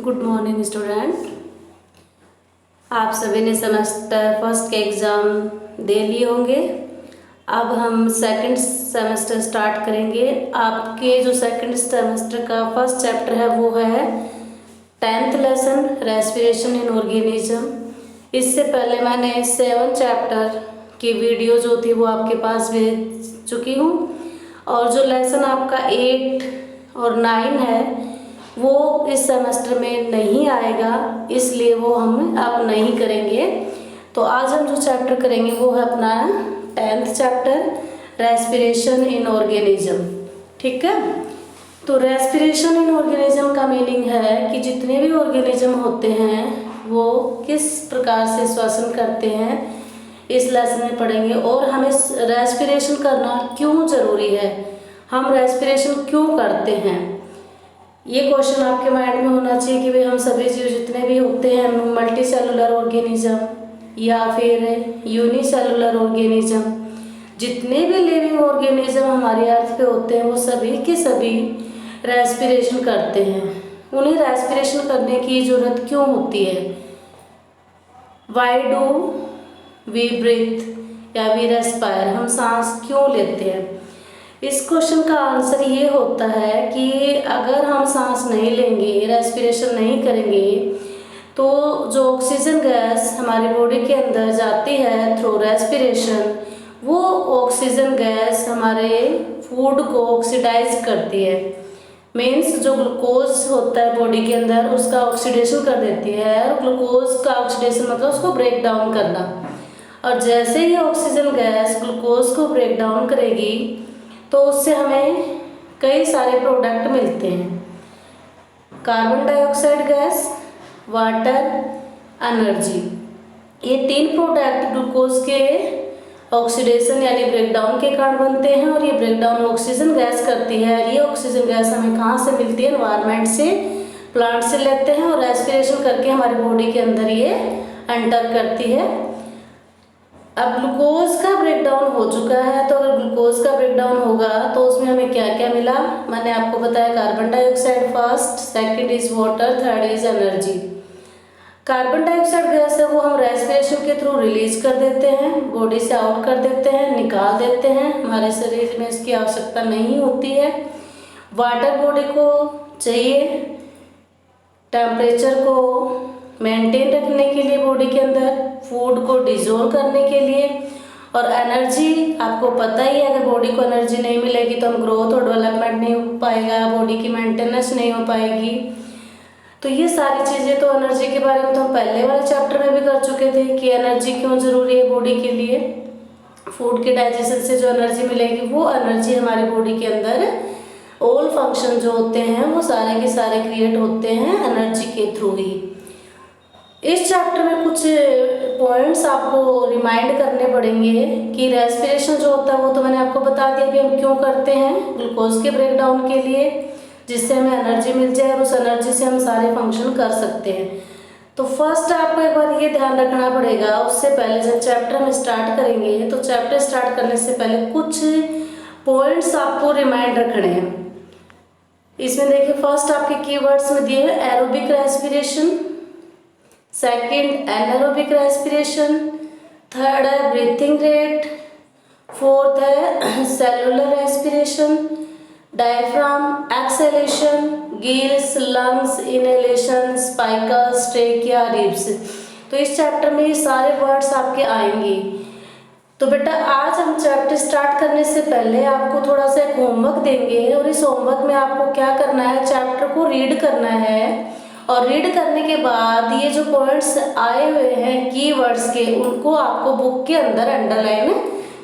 Good morning student. आप सभी ने सेमेस्टर फर्स्ट के एग्ज़ाम दे लिए होंगे। अब हम सेकंड सेमेस्टर स्टार्ट करेंगे। आपके जो सेकंड सेमेस्टर का फर्स्ट चैप्टर है वो है 10th lesson respiration in organism. इससे पहले मैंने 7 चैप्टर की वीडियो जो थी वो आपके पास भेज चुकी हूँ, और जो लेसन आपका 8 और 9 है वो इस सेमेस्टर में नहीं आएगा, इसलिए वो हम अब नहीं करेंगे। तो आज हम जो चैप्टर करेंगे वो है अपना 10th chapter respiration in organism. ठीक है, तो रेस्पिरेशन इन ऑर्गेनिज्म का मीनिंग है कि जितने भी ऑर्गेनिज्म होते हैं वो किस प्रकार से श्वसन करते हैं, इस लेसन में पढ़ेंगे। और हमें रेस्पिरेशन करना क्यों ज़रूरी है, हम रेस्पिरेशन क्यों करते हैं, ये क्वेश्चन आपके माइंड में होना चाहिए कि भाई हम सभी जीव जितने भी होते हैं मल्टी सेलुलर ऑर्गेनिज्म या फिर यूनिसेलुलर ऑर्गेनिज्म, जितने भी लिविंग ऑर्गेनिज्म हमारी अर्थ पे होते हैं वो सभी के सभी रेस्पिरेशन करते हैं। उन्हें रेस्पिरेशन करने की ज़रूरत क्यों होती है? वाई डू वी ब्रीथ या वी रेस्पायर, हम सांस क्यों लेते हैं? इस क्वेश्चन का आंसर ये होता है कि अगर हम सांस नहीं लेंगे, रेस्पिरेशन नहीं करेंगे, तो जो ऑक्सीजन गैस हमारी बॉडी के अंदर जाती है थ्रू रेस्पिरेशन, वो ऑक्सीजन गैस हमारे फूड को ऑक्सीडाइज करती है। मीन्स जो ग्लूकोज होता है बॉडी के अंदर उसका ऑक्सीडेशन कर देती है। और ग्लूकोज का ऑक्सीडेशन मतलब उसको ब्रेक डाउन करना। और जैसे ही ऑक्सीजन गैस ग्लूकोज को ब्रेक डाउन करेगी तो उससे हमें कई सारे प्रोडक्ट मिलते हैं। Carbon dioxide gas, water, energy, ये 3 प्रोडक्ट ग्लूकोज के ऑक्सीडेशन यानी ब्रेकडाउन के कारण बनते हैं। और ये ब्रेकडाउन ऑक्सीजन गैस करती है। ये ऑक्सीजन गैस हमें कहाँ से मिलती है? एनवायरनमेंट से, प्लांट से लेते हैं और रेस्पिरेशन करके हमारी बॉडी के अंदर ये एंटर करती है। अब ग्लूकोज का ब्रेकडाउन हो चुका है, तो अगर ग्लूकोज का ब्रेकडाउन होगा तो उसमें हमें क्या क्या मिला? मैंने आपको बताया carbon dioxide first, second is water, third is energy. Carbon dioxide gas है वो हम रेस्पिरेशन के थ्रू रिलीज कर देते हैं, बॉडी से आउट कर देते हैं, निकाल देते हैं, हमारे शरीर में इसकी आवश्यकता नहीं होती है। वाटर बॉडी को चाहिए टेम्परेचर को मेंटेन रखने के लिए बॉडी के अंदर, फूड को डिजोल्व करने के लिए। और एनर्जी आपको पता ही है, अगर बॉडी को एनर्जी नहीं मिलेगी तो हम ग्रोथ और डेवलपमेंट नहीं हो पाएगा, बॉडी की मेंटेनेंस नहीं हो पाएगी। तो ये सारी चीज़ें, तो एनर्जी के बारे में तो हम पहले वाले चैप्टर में भी कर चुके थे कि एनर्जी क्यों ज़रूरी है बॉडी के लिए। फूड के डाइजेशन से जो एनर्जी मिलेगी वो एनर्जी हमारी बॉडी के अंदर ऑल फंक्शन जो होते हैं वो सारे के सारे क्रिएट होते हैं एनर्जी के थ्रू ही। इस चैप्टर में कुछ पॉइंट्स आपको रिमाइंड करने पड़ेंगे कि रेस्पिरेशन जो होता है वो तो मैंने आपको बता दिया कि हम क्यों करते हैं, ग्लूकोज के ब्रेकडाउन के लिए, जिससे हमें एनर्जी मिल जाए और उस एनर्जी से हम सारे फंक्शन कर सकते हैं। तो फर्स्ट आपको एक बार ये ध्यान रखना पड़ेगा, उससे पहले जब चैप्टर हम स्टार्ट करेंगे तो चैप्टर स्टार्ट करने से पहले कुछ पॉइंट्स आपको रिमाइंड रखने हैं। इसमें देखिए फर्स्ट आपके कीवर्ड्स में दिए हैं aerobic respiration, second anaerobic respiration, third है ब्रीथिंग रेट, फोर्थ है cellular respiration, diaphragm acceleration, gills, lungs, inhalation, spikes, trachea, ribs. तो इस चैप्टर में ये सारे वर्ड्स आपके आएंगे। तो बेटा आज हम चैप्टर स्टार्ट करने से पहले आपको थोड़ा सा एक होमवर्क देंगे, और इस होमवर्क में आपको क्या करना है, चैप्टर को रीड करना है। और रीड करने के बाद ये जो पॉइंट्स आए हुए हैं कीवर्ड्स के, उनको आपको बुक के अंदर अंडरलाइन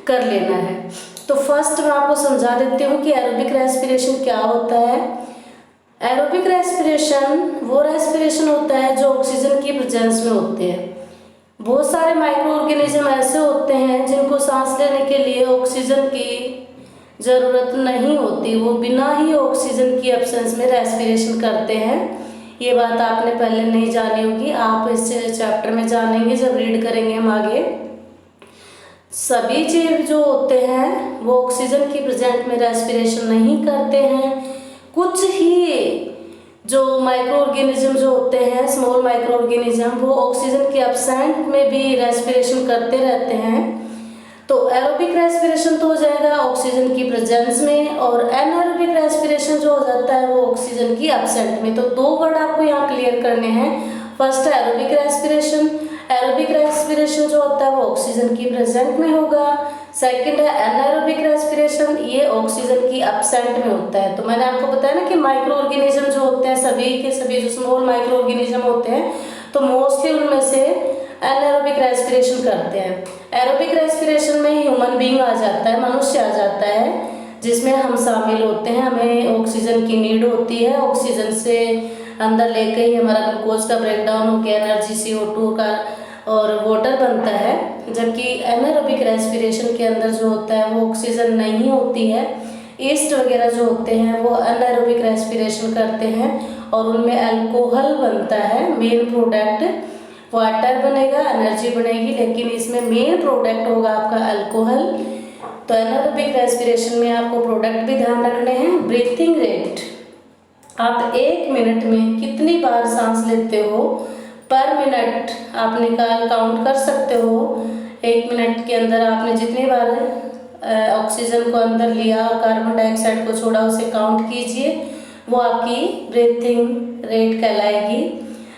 कर लेना है। तो फर्स्ट मैं आपको समझा देती हूँ कि एरोबिक रेस्पिरेशन क्या होता है। एरोबिक रेस्पिरेशन वो रेस्पिरेशन होता है जो ऑक्सीजन की प्रेजेंस में होते हैं। बहुत सारे माइक्रो ऑर्गेनिज्म ऐसे होते हैं जिनको सांस लेने के लिए ऑक्सीजन की ज़रूरत नहीं होती, वो बिना ही ऑक्सीजन की एब्सेंस में रेस्पिरेशन करते हैं। ये बात आपने पहले नहीं जानी होगी, आप इस चैप्टर में जानेंगे जब रीड करेंगे हम आगे। सभी जीव जो होते हैं वो ऑक्सीजन की प्रेजेंट में रेस्पिरेशन नहीं करते हैं। कुछ ही जो माइक्रो ऑर्गेनिज्म जो होते हैं, स्मॉल माइक्रो ऑर्गेनिज्म, वो ऑक्सीजन के एब्सेंट में भी रेस्पिरेशन करते रहते हैं। तो एरोबिक रेस्पिरेशन तो हो जाएगा ऑक्सीजन की प्रेजेंस में, और एनारोबिक रेस्पिरेशन जो हो जाता है वो ऑक्सीजन की एब्सेंट में। तो दो वर्ड आपको यहाँ क्लियर करने हैं। फर्स्ट है एरोबिक रेस्पिरेशन। एरोबिक रेस्पिरेशन जो होता है वो ऑक्सीजन की प्रेजेंट में होगा। सेकंड है एनारोबिक रेस्पिरेशन, ये ऑक्सीजन की एब्सेंट में होता है। तो मैंने आपको बताया ना कि माइक्रो ऑर्गेनिज्म जो होते हैं सभी के सभी जो स्मॉल माइक्रो ऑर्गेनिज्म होते हैं, तो मोस्टली उनमें से एनारोबिक रेस्पिरेशन करते हैं। एरोबिक रेस्पिरेशन में ह्यूमन बीइंग आ जाता है, मनुष्य आ जाता है, जिसमें हम शामिल होते हैं। हमें ऑक्सीजन की नीड होती है, ऑक्सीजन से अंदर लेके ही हमारा ग्लूकोज का ब्रेकडाउन होकर एनर्जी CO2 का और वाटर बनता है। जबकि एनारोबिक रेस्पिरेशन के अंदर जो होता है वो ऑक्सीजन नहीं होती है। ईस्ट वगैरह जो होते हैं वो एनारोबिक रेस्पिरेशन करते हैं और उनमें अल्कोहल बनता है। मेन प्रोडक्ट वाटर बनेगा, एनर्जी बनेगी, लेकिन इसमें मेन प्रोडक्ट होगा आपका अल्कोहल। तो एनारोबिक रेस्पिरेशन में आपको प्रोडक्ट भी ध्यान रखने हैं। ब्रीथिंग रेट, आप 1 मिनट में कितनी बार सांस लेते हो पर मिनट आप काउंट कर सकते हो। 1 मिनट के अंदर आपने जितनी बार ऑक्सीजन को अंदर लिया और कार्बन डाइऑक्साइड को छोड़ा उसे काउंट कीजिए, वो आपकी ब्रीथिंग रेट कहलाएगी।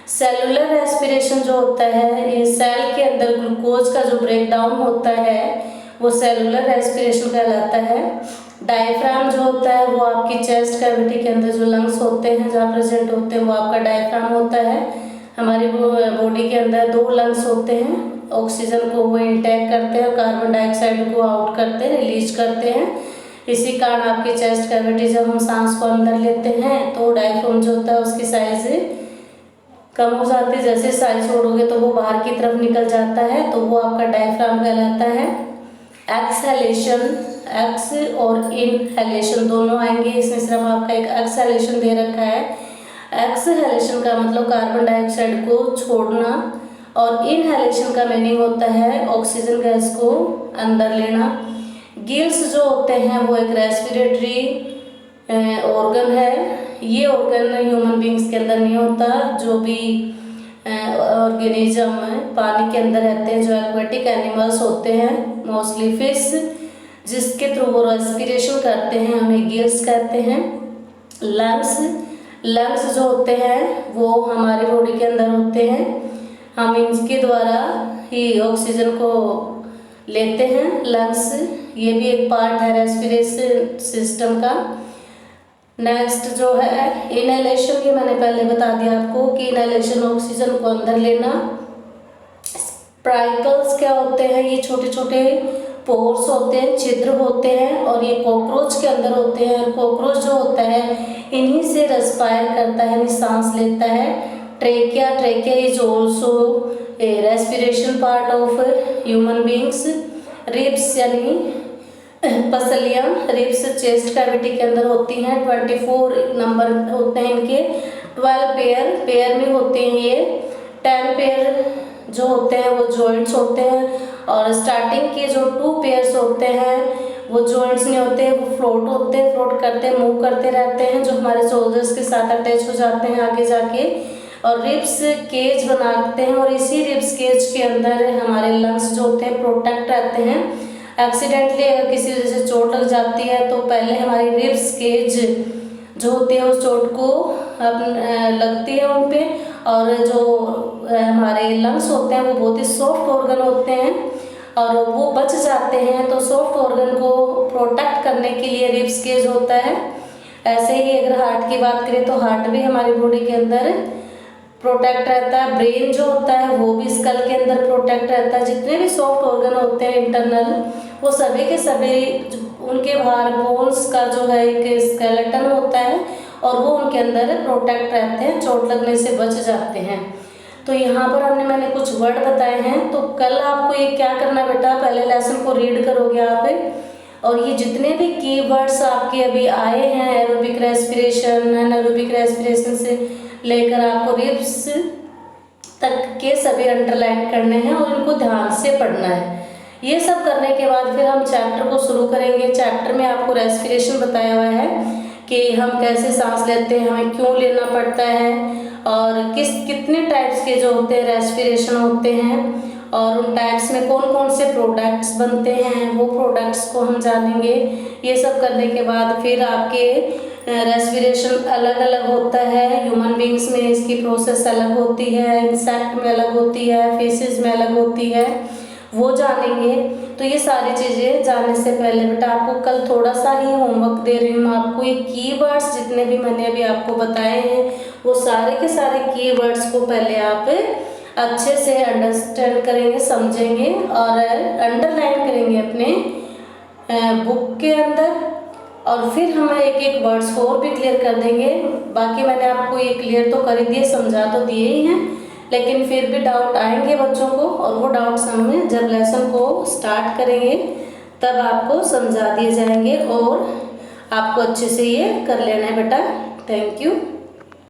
सेलुलर रेस्पिरेशन जो होता है, ये सेल के अंदर ग्लूकोज का जो ब्रेकडाउन होता है वो सेलुलर रेस्पिरेशन कहलाता है। डायफ्राम जो होता है वो आपकी चेस्ट कैविटी के अंदर जो लंग्स होते हैं जहाँ प्रेजेंट होते हैं वो आपका डायफ्राम होता है। हमारी बॉडी के अंदर 2 लंग्स होते हैं, ऑक्सीजन को वो इंटेक करते हैं, कार्बन डाइऑक्साइड को आउट करते हैं, रिलीज करते हैं। इसी कारण आपकी चेस्ट कैविटी जब हम सांस को अंदर लेते हैं तो डायफ्राम जो होता है उसकी साइज कम हो जाती है। जैसे साइज छोड़ोगे तो वो बाहर की तरफ निकल जाता है, तो वो आपका डायफ्राम कहलाता है। एक्सहेलेशन, एक्स और इनहेलेशन दोनों आएंगे, इसमें सिर्फ आपका एक एक्सहेलेशन दे रखा है। एक्सहेलेशन का मतलब कार्बन डाइऑक्साइड को छोड़ना और इनहेलेशन का मीनिंग होता है ऑक्सीजन गैस को अंदर लेना। गिल्स जो होते हैं वो एक रेस्पिरेटरी ऑर्गन है। ये ऑर्गन ह्यूमन बींग्स के अंदर नहीं होता। जो भी ऑर्गेनिज्म पानी के अंदर रहते हैं, जो एक्वेटिक एनिमल्स होते हैं, मोस्टली फिश, जिसके थ्रू वो रेस्पिरेशन करते हैं, उन्हें गिल्स कहते हैं। लंग्स जो होते हैं वो हमारे बॉडी के अंदर होते हैं, हम इनके द्वारा ही ऑक्सीजन को लेते हैं। लंग्स ये भी एक पार्ट है रेस्पिरेशन सिस्टम का। नेक्स्ट जो है इनहेलेशन, ये मैंने पहले बता दिया आपको कि इनहेलेशन ऑक्सीजन को अंदर लेना। स्पाइकल्स क्या होते हैं, ये छोटे छोटे पोर्स होते हैं, छिद्र होते हैं, और ये कॉकरोच के अंदर होते हैं। कॉकरोच जो होता है इन्हीं से रेस्पायर करता है, यानी सांस लेता है। Trachea is also a respiration part of human beings. Ribs यानी पसलियाँ, रिब्स चेस्ट कैविटी के अंदर होती हैं। 24 नंबर होते हैं इनके। 12 पेयर में होते हैं ये। 10 पेयर जो होते हैं वो जॉइंट्स होते हैं, और स्टार्टिंग के जो 2 पेयर्स होते हैं वो जॉइंट्स नहीं होते हैं, वो फ्लोट होते हैं, फ्लोट करते मूव करते रहते हैं, जो हमारे शोल्डर्स के साथ अटैच हो जाते हैं आगे जाके, और रिब्स केज बनाते हैं। और इसी रिब्स केज के अंदर हमारे लंग्स जो होते हैं प्रोटेक्ट रहते हैं। एक्सीडेंटली अगर किसी वजह से चोट लग जाती है तो पहले हमारी रिब्स केज जो होती है उस चोट को लगती है उन पे, और जो हमारे लंग्स होते हैं वो बहुत ही सॉफ्ट ऑर्गन होते हैं और वो बच जाते हैं। तो सॉफ्ट ऑर्गन को प्रोटेक्ट करने के लिए रिब्स केज होता है। ऐसे ही अगर हार्ट की बात करें तो हार्ट भी हमारी बॉडी के अंदर प्रोटेक्ट रहता है। ब्रेन जो होता है वो भी स्कल के अंदर प्रोटेक्ट रहता है। जितने भी सॉफ्ट ऑर्गन होते हैं इंटरनल, वो सभी के सभी उनके बाहर बोन्स का जो है एक स्केलेटन होता है और वो उनके अंदर प्रोटेक्ट रहते हैं, चोट लगने से बच जाते हैं। तो यहाँ पर मैंने कुछ वर्ड बताए हैं। तो कल आपको ये क्या करना बेटा, पहले लेसन को रीड करोगे आप, और ये जितने भी कीवर्ड्स आपके अभी आए हैं एरोबिक रेस्पिरेशन, एनारोबिक रेस्पिरेशन से लेकर आपको रिब्स तक के सभी अंडरलाइन करने हैं और इनको ध्यान से पढ़ना है। ये सब करने के बाद फिर हम चैप्टर को शुरू करेंगे। चैप्टर में आपको रेस्पिरेशन बताया हुआ है कि हम कैसे सांस लेते हैं, हमें क्यों लेना पड़ता है, और कितने टाइप्स के जो होते हैं रेस्पिरेशन होते हैं, और उन टाइप्स में कौन कौन से प्रोडक्ट्स बनते हैं, वो प्रोडक्ट्स को हम जानेंगे। ये सब करने के बाद फिर आपके रेस्पिरेशन अलग अलग होता है, ह्यूमन बींग्स में इसकी प्रोसेस अलग होती है, इंसेक्ट में अलग होती है, फिशेज में अलग होती है, वो जानेंगे। तो ये सारी चीज़ें जानने से पहले बेटा आपको कल थोड़ा सा ही होमवर्क दे रही हूँ। आपको ये कीवर्ड्स जितने भी मैंने अभी आपको बताए हैं, वो सारे के सारे कीवर्ड्स को पहले आप अच्छे से अंडरस्टैंड करेंगे, समझेंगे और अंडरलाइन करेंगे अपने बुक के अंदर। और फिर हम एक एक वर्ड्स को और भी क्लियर कर देंगे। बाकी मैंने आपको ये क्लियर तो कर ही दिए, समझा तो दिए ही हैं, लेकिन फिर भी डाउट आएंगे बच्चों को, और वो डाउट्स हमें जब लेसन को स्टार्ट करेंगे तब आपको समझा दिए जाएंगे और आपको अच्छे से ये कर लेना है बेटा। Thank you.